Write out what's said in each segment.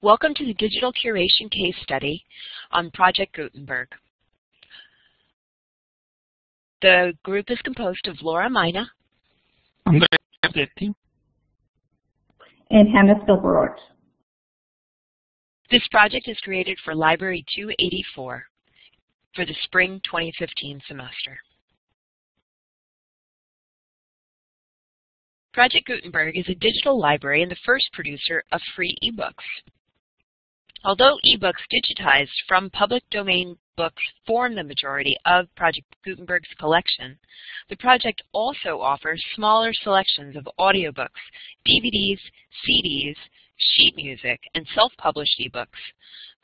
Welcome to the Digital Curation case study on Project Gutenberg. The group is composed of Mina, Andrea, Guzzetti, and Schilperoort. This project is created for Library 284 for the Spring 2015 semester. Project Gutenberg is a digital library and the first producer of free ebooks. Although ebooks digitized from public domain books form the majority of Project Gutenberg's collection, the project also offers smaller selections of audiobooks, DVDs, CDs, sheet music, and self-published ebooks.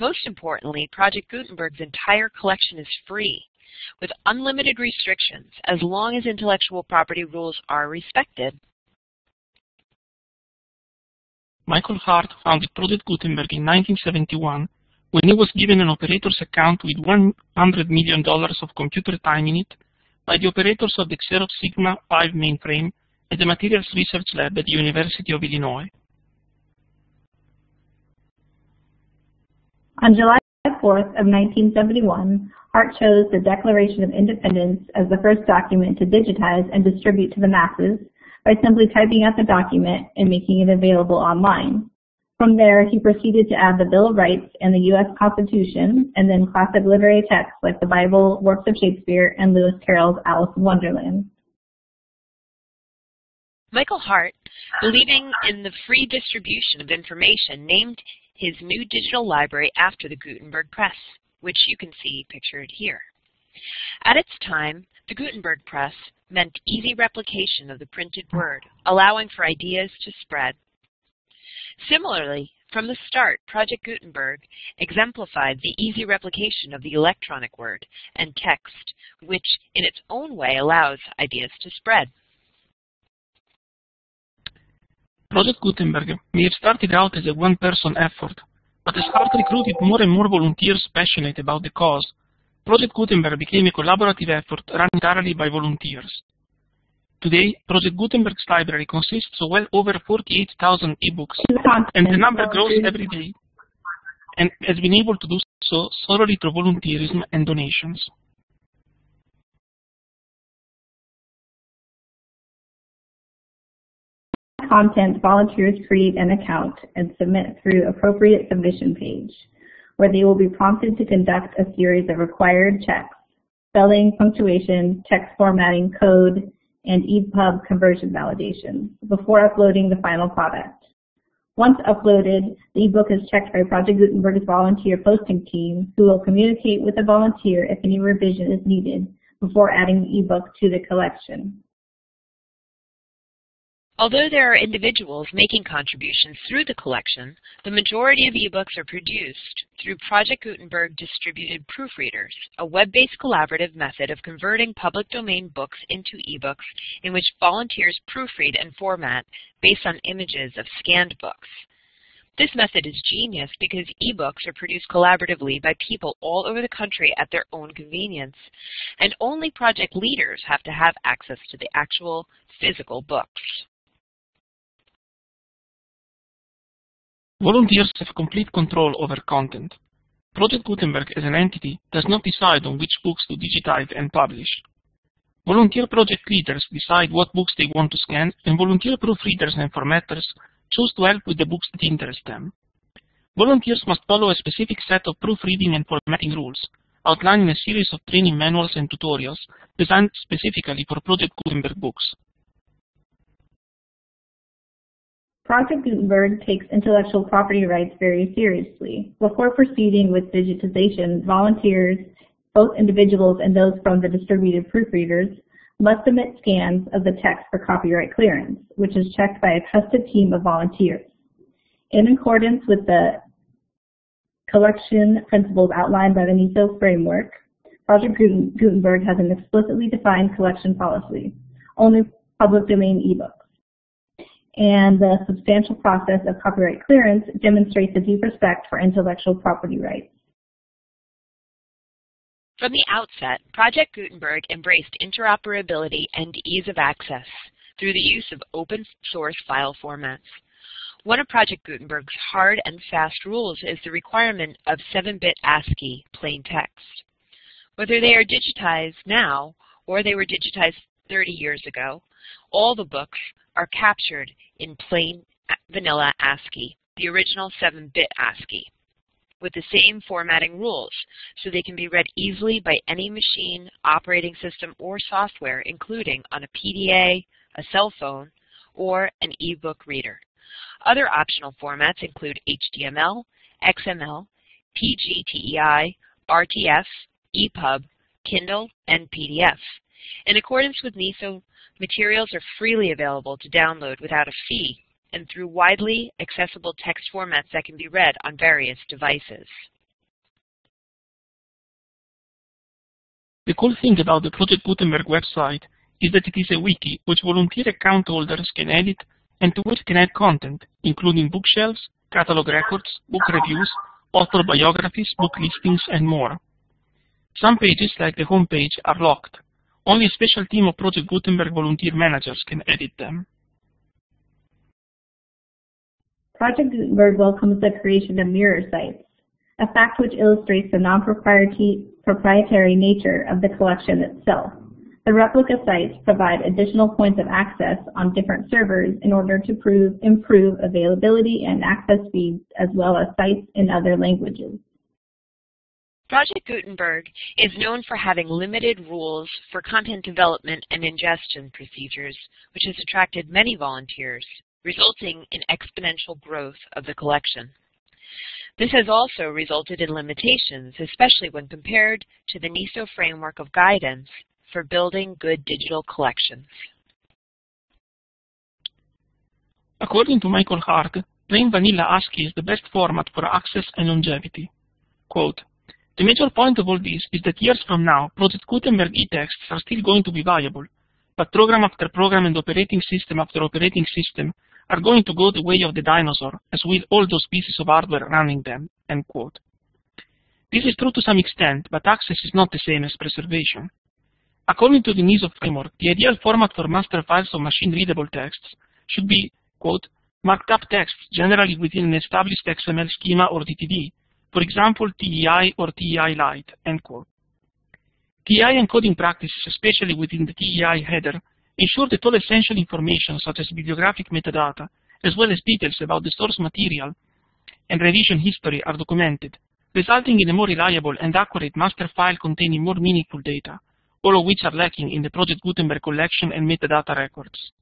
Most importantly, Project Gutenberg's entire collection is free, with unlimited restrictions as long as intellectual property rules are respected. Michael Hart founded Project Gutenberg in 1971 when he was given an operator's account with $100 million of computer time in it by the operators of the Xerox Sigma 5 mainframe at the Materials Research Lab at the University of Illinois. On July 4th of 1971, Hart chose the Declaration of Independence as the first document to digitize and distribute to the masses by simply typing out the document and making it available online. From there, he proceeded to add the Bill of Rights and the U.S. Constitution, and then classic literary texts like the Bible, works of Shakespeare, and Lewis Carroll's Alice in Wonderland. Michael Hart, believing in the free distribution of information, named his new digital library after the Gutenberg Press, which you can see pictured here. At its time, the Gutenberg Press meant easy replication of the printed word, allowing for ideas to spread. Similarly, from the start, Project Gutenberg exemplified the easy replication of the electronic word and text, which in its own way allows ideas to spread. Project Gutenberg may have started out as a one-person effort, but as Hart recruited more and more volunteers passionate about the cause, Project Gutenberg became a collaborative effort run entirely by volunteers. Today, Project Gutenberg's library consists of well over 48,000 ebooks, and the number grows every day, and has been able to do so solely through volunteerism and donations. Content, volunteers create an account and submit through appropriate submission page, where they will be prompted to conduct a series of required checks: spelling, punctuation, text formatting, code, and EPUB conversion validation before uploading the final product. Once uploaded, the ebook is checked by Project Gutenberg's volunteer posting team, who will communicate with the volunteer if any revision is needed before adding the ebook to the collection. Although there are individuals making contributions through the collection, the majority of ebooks are produced through Project Gutenberg distributed proofreaders, a web-based collaborative method of converting public domain books into ebooks in which volunteers proofread and format based on images of scanned books. This method is genius because ebooks are produced collaboratively by people all over the country at their own convenience, and only project leaders have to have access to the actual physical books. Volunteers have complete control over content. Project Gutenberg as an entity does not decide on which books to digitize and publish. Volunteer project leaders decide what books they want to scan, and volunteer proofreaders and formatters choose to help with the books that interest them. Volunteers must follow a specific set of proofreading and formatting rules, outlining a series of training manuals and tutorials designed specifically for Project Gutenberg books. Project Gutenberg takes intellectual property rights very seriously. Before proceeding with digitization, volunteers, both individuals and those from the distributed proofreaders, must submit scans of the text for copyright clearance, which is checked by a trusted team of volunteers. In accordance with the collection principles outlined by the NISO framework, Project Gutenberg has an explicitly defined collection policy, only public domain ebooks. And the substantial process of copyright clearance demonstrates a deep respect for intellectual property rights. From the outset, Project Gutenberg embraced interoperability and ease of access through the use of open source file formats. One of Project Gutenberg's hard and fast rules is the requirement of 7-bit ASCII plain text. Whether they are digitized now or they were digitized 30 years ago, all the books are captured in plain vanilla ASCII, the original 7-bit ASCII, with the same formatting rules, so they can be read easily by any machine, operating system, or software, including on a PDA, a cell phone, or an e-book reader. Other optional formats include HTML, XML, PGTEI, RTF, EPUB, Kindle, and PDF. In accordance with NISO, materials are freely available to download without a fee and through widely accessible text formats that can be read on various devices. The cool thing about the Project Gutenberg website is that it is a wiki which volunteer account holders can edit and to which can add content, including bookshelves, catalog records, book reviews, author biographies, book listings, and more. Some pages, like the home page, are locked. Only a special team of Project Gutenberg volunteer managers can edit them. Project Gutenberg welcomes the creation of mirror sites, a fact which illustrates the non-proprietary nature of the collection itself. The replica sites provide additional points of access on different servers in order to improve availability and access speeds, as well as sites in other languages. Project Gutenberg is known for having limited rules for content development and ingestion procedures, which has attracted many volunteers, resulting in exponential growth of the collection. This has also resulted in limitations, especially when compared to the NISO framework of guidance for building good digital collections. According to Michael Hart, plain vanilla ASCII is the best format for access and longevity. Quote, "The major point of all this is that years from now, Project Gutenberg e-texts are still going to be viable, but program after program and operating system after operating system are going to go the way of the dinosaur, as will all those pieces of hardware running them." End quote. This is true to some extent, but access is not the same as preservation. According to the NISO framework, the ideal format for master files of machine-readable texts should be, quote, "marked up texts generally within an established XML schema or DTD, for example, TEI or TEI Lite," end quote. TEI encoding practices, especially within the TEI header, ensure that all essential information such as bibliographic metadata, as well as details about the source material and revision history are documented, resulting in a more reliable and accurate master file containing more meaningful data, all of which are lacking in the Project Gutenberg collection and metadata records.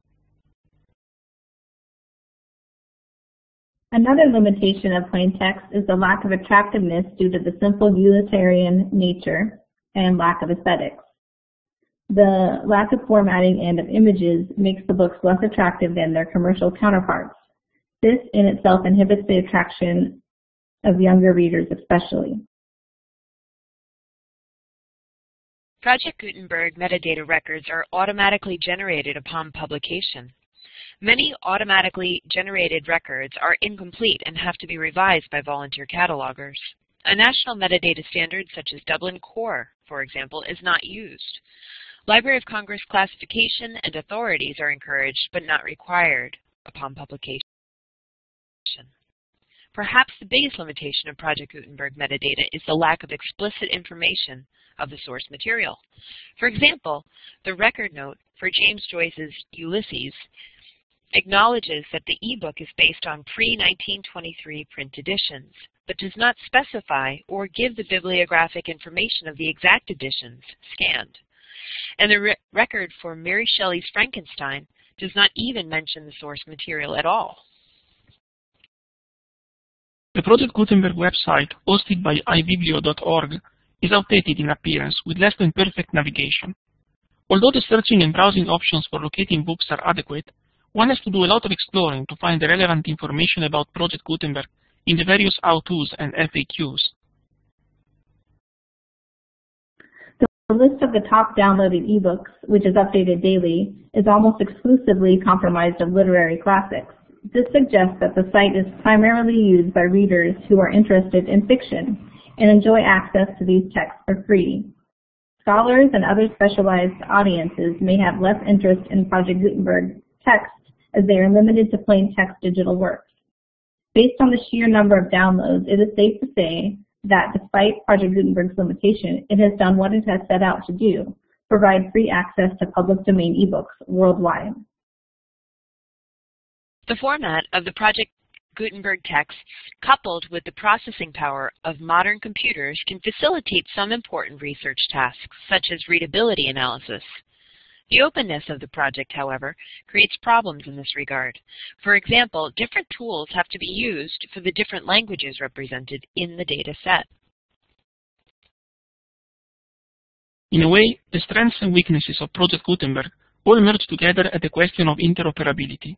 Another limitation of plain text is the lack of attractiveness due to the simple utilitarian nature and lack of aesthetics. The lack of formatting and of images makes the books less attractive than their commercial counterparts. This in itself inhibits the attraction of younger readers especially. Project Gutenberg metadata records are automatically generated upon publication. Many automatically generated records are incomplete and have to be revised by volunteer catalogers. A national metadata standard such as Dublin Core, for example, is not used. Library of Congress classification and authorities are encouraged but not required upon publication. Perhaps the biggest limitation of Project Gutenberg metadata is the lack of explicit information of the source material. For example, the record note for James Joyce's Ulysses acknowledges that the ebook is based on pre-1923 print editions, but does not specify or give the bibliographic information of the exact editions scanned. And the record for Mary Shelley's Frankenstein does not even mention the source material at all. The Project Gutenberg website, hosted by iBiblio.org, is outdated in appearance with less than perfect navigation. Although the searching and browsing options for locating books are adequate, one has to do a lot of exploring to find the relevant information about Project Gutenberg in the various how-tos and FAQs. The list of the top downloaded ebooks, which is updated daily, is almost exclusively comprised of literary classics. This suggests that the site is primarily used by readers who are interested in fiction and enjoy access to these texts for free. Scholars and other specialized audiences may have less interest in Project Gutenberg text as they are limited to plain text digital works. Based on the sheer number of downloads, it is safe to say that despite Project Gutenberg's limitation, it has done what it has set out to do, provide free access to public domain ebooks worldwide. The format of the Project Gutenberg texts, coupled with the processing power of modern computers, can facilitate some important research tasks, such as readability analysis. The openness of the project, however, creates problems in this regard. For example, different tools have to be used for the different languages represented in the data set. In a way, the strengths and weaknesses of Project Gutenberg all merge together at the question of interoperability.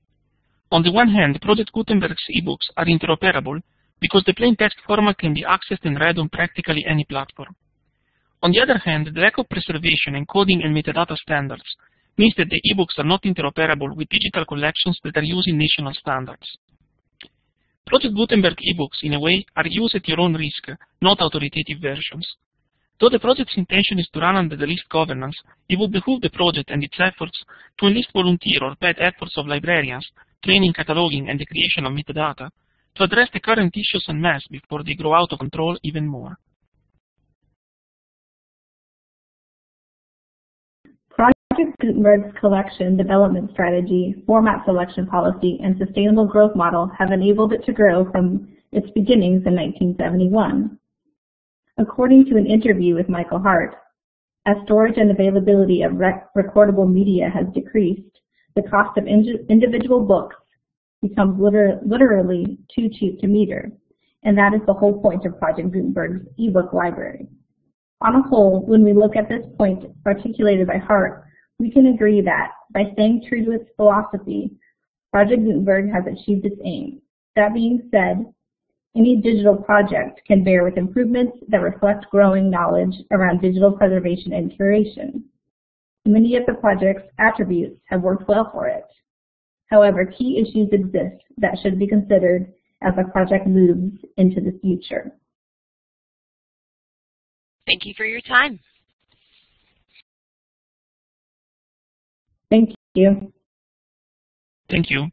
On the one hand, Project Gutenberg's ebooks are interoperable because the plain text format can be accessed and read on practically any platform. On the other hand, the lack of preservation, encoding, and metadata standards means that the ebooks are not interoperable with digital collections that are using national standards. Project Gutenberg ebooks, in a way, are used at your own risk, not authoritative versions. Though the project's intention is to run under the least governance, it would behoove the project and its efforts to enlist volunteer or paid efforts of librarians, training, cataloging, and the creation of metadata to address the current issues en masse before they grow out of control even more. Project Gutenberg's collection development strategy, format selection policy, and sustainable growth model have enabled it to grow from its beginnings in 1971. According to an interview with Michael Hart, as storage and availability of recordable media has decreased, the cost of individual books becomes literally too cheap to meter, and that is the whole point of Project Gutenberg's ebook library. On a whole, when we look at this point articulated by Hart, we can agree that, by staying true to its philosophy, Project Gutenberg has achieved its aim. That being said, any digital project can bear with improvements that reflect growing knowledge around digital preservation and curation. Many of the project's attributes have worked well for it. However, key issues exist that should be considered as the project moves into the future. Thank you for your time. Thank you. Thank you.